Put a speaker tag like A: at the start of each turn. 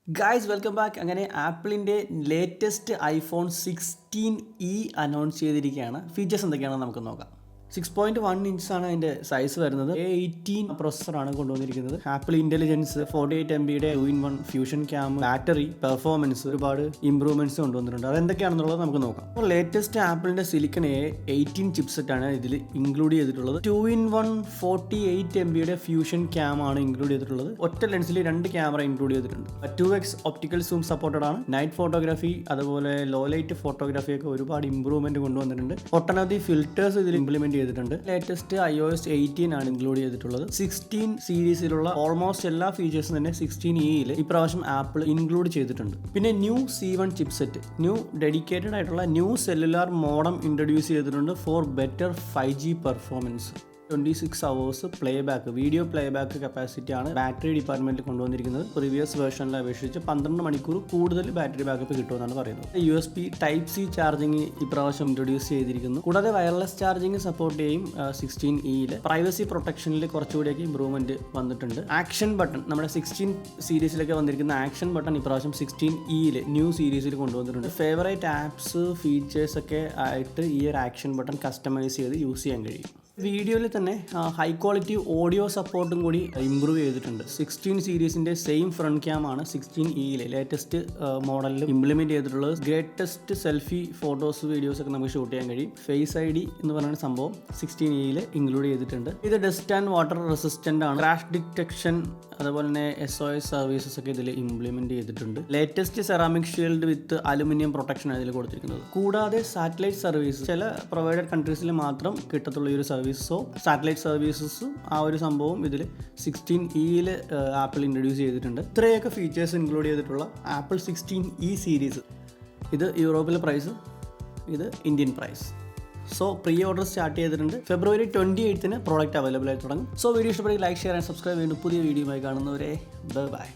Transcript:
A: Guys welcome back. അങ്ങനെ ആപ്പിളിൻ്റെ latest iPhone 16e announce ചെയ്തിരിക്കുകയാണ്. ഫീച്ചേഴ്സ് എന്തൊക്കെയാണെന്ന് നമുക്ക് നോക്കാം. 6.1 ഇഞ്ചാണ് അതിൻ്റെ സൈസ് വരുന്നത്. A18 പ്രൊസസ്സറാണ് കൊണ്ടുവന്നിരിക്കുന്നത്. Apple intelligence, 48 MBയുടെ 2-in-1 fusion cam, battery performance, ഒരുപാട് ഇംപ്രൂവ്മെൻറ്റ്സ് കൊണ്ടുവന്നിട്ടുണ്ട്. അതെന്തൊക്കെയാണെന്നുള്ളത് നമുക്ക് നോക്കാം. അപ്പോൾ ലേറ്റസ്റ്റ് ആപ്പിളിൻ്റെ സിലിക്കൺ A18 ചിപ്സെറ്റാണ് ഇതിൽ ഇൻക്ലൂഡ് ചെയ്തിട്ടുള്ളത്. 2-in-1 48 MBയുടെ ഫ്യൂഷൻ ക്യാം ആണ് ഇൻക്ലൂഡ് ചെയ്തിട്ടുള്ളത്. ഒറ്റ ലെൻസിൽ 2 ക്യാമറ ഇൻക്ലൂഡ് ചെയ്തിട്ടുണ്ട്. 2x ഒപ്റ്റിക്കൽ സൂം സപ്പോർട്ടഡ് ആണ്. നൈറ്റ് ഫോട്ടോഗ്രാഫി അതുപോലെ ലോ ലൈറ്റ് ഫോട്ടോഗ്രാഫി ഒക്കെ ഒരുപാട് ഇംപ്രൂവ്മെന്റ് കൊണ്ടുവന്നിട്ടുണ്ട്. ഒട്ടനവധി ഫിൽറ്റേഴ്സ് ഇതിൽ ഇംപ്ലിമെന്റ് ചെയ്തിട്ടുണ്ട്. ലേറ്റസ്റ്റ് iOS 18 ആണ് ഇൻക്ലൂഡ് ചെയ്തിട്ടുള്ളത്. 16 സീരീസിലുള്ള ഓൾമോസ്റ്റ് എല്ലാ ഫീച്ചേഴ്സും തന്നെ 16eയിൽ ഇപ്രാവശ്യം ആപ്പിൾ ഇൻക്ലൂഡ് ചെയ്തിട്ടുണ്ട്. പിന്നെ new C1 chipset, new dedicated ആയിട്ടുള്ള ന്യൂ സെല്ലുലാർ മോഡം ഇൻട്രൊഡ്യൂസ് ചെയ്തിട്ടുണ്ട് for better 5G performance. 26 hours playback, video playback കപ്പാസിറ്റിയാണ് ബാറ്ററി ഡിപ്പാർട്ട്മെന്റിൽ കൊണ്ടുവന്നിരിക്കുന്നത്. പ്രീവിയസ് വേർഷനിലെ അപേക്ഷിച്ച് 12 മണിക്കൂർ കൂടുതൽ ബാറ്ററി ബാക്കപ്പ് കിട്ടുമെന്നാണ് പറയുന്നത്. USB Type-C ചാർജിങ് ഇപ്രാവശ്യം ഇൻട്രൊഡ്യൂസ് ചെയ്തിരിക്കുന്നു. കൂടാതെ വയർലെസ് ചാർജിങ് സപ്പോർട്ട് ചെയ്യും 16eയിൽ. പ്രൈവസി പ്രൊട്ടക്ഷനിൽ കുറച്ചുകൂടിയൊക്കെ ഇംപ്രൂവ്മെന്റ് വന്നിട്ടുണ്ട്. ആക്ഷൻ ബട്ടൺ, നമ്മുടെ 16 സീരീസിലൊക്കെ വന്നിരിക്കുന്ന ആക്ഷൻ ബട്ടൺ ഇപ്രാവശ്യം 16eയിൽ ന്യൂ സീരീസിൽ കൊണ്ടുവന്നിട്ടുണ്ട്. ഫേവറേറ്റ് ആപ്സ്, ഫീച്ചേഴ്സ് ഒക്കെ ആയിട്ട് ഈ ഒരു ആക്ഷൻ ബട്ടൺ കസ്റ്റമൈസ് ചെയ്ത് യൂസ് ചെയ്യാൻ കഴിയും. വീഡിയോയിൽ തന്നെ ഹൈ ക്വാളിറ്റി ഓഡിയോ സപ്പോർട്ടും കൂടി ഇമ്പ്രൂവ് ചെയ്തിട്ടുണ്ട്. 16 സീരീസിൻ്റെ സെയിം ഫ്രണ്ട് ക്യാം ആണ് 16eയിൽ ലേറ്റസ്റ്റ് മോഡലിൽ ഇംപ്ലിമെൻറ്റ് ചെയ്തിട്ടുള്ളത്. ഗ്രേറ്റസ്റ്റ് സെൽഫി ഫോട്ടോസ്, വീഡിയോസ് ഒക്കെ നമുക്ക് ഷൂട്ട് ചെയ്യാൻ കഴിയും. ഫേസ് ID എന്ന് പറയുന്ന സംഭവം 16eയിൽ ഇൻക്ലൂഡ് ചെയ്തിട്ടുണ്ട്. ഇത് ഡസ്റ്റ് ആൻഡ് വാട്ടർ റെസിസ്റ്റൻ്റ് ആണ്. ക്രാഷ് ഡിറ്റക്ഷൻ അതുപോലെ തന്നെ SOS സർവീസസ് ഒക്കെ ഇതിൽ ഇംപ്ലിമെൻറ്റ് ചെയ്തിട്ടുണ്ട്. ലേറ്റസ്റ്റ് സെറാമിക് ഷീൽഡ് വിത്ത് അലുമിനിയം പ്രൊട്ടക്ഷൻ ആണ് ഇതിൽ കൊടുത്തിരിക്കുന്നത്. കൂടാതെ സാറ്റലൈറ്റ് സർവീസ് ചില പ്രൊവൈഡഡ് കൺട്രീസിൽ മാത്രം കിട്ടത്തുള്ള ഈ ഒരു സർവീസോ സാറ്റലൈറ്റ് സർവീസസും ആ ഒരു സംഭവം ഇതിൽ 16eയിൽ ആപ്പിൾ ഇൻട്രൊഡ്യൂസ് ചെയ്തിട്ടുണ്ട്. ഇത്രയൊക്കെ ഫീച്ചേഴ്സ് ഇൻക്ലൂഡ് ചെയ്തിട്ടുള്ള ആപ്പിൾ 16e സീരീസ്. ഇത് യൂറോപ്പിലെ പ്രൈസ്, ഇത് Indian price. So pre order start ചെയ്തിട്ടുണ്ട്. February 28 പ്രോഡക്റ്റ് അവൈലബിൾ ആയി തുടങ്ങും. സോ വീഡിയോ ഇഷ്ടപ്പെടുമെങ്കിൽ ലൈക്ക്, ഷെയർ ആൻഡ് സബ്സ്ക്രൈബ്. വീണ്ടും പുതിയ വീഡിയോയുമായി കാണുന്നവരെ ബൈ.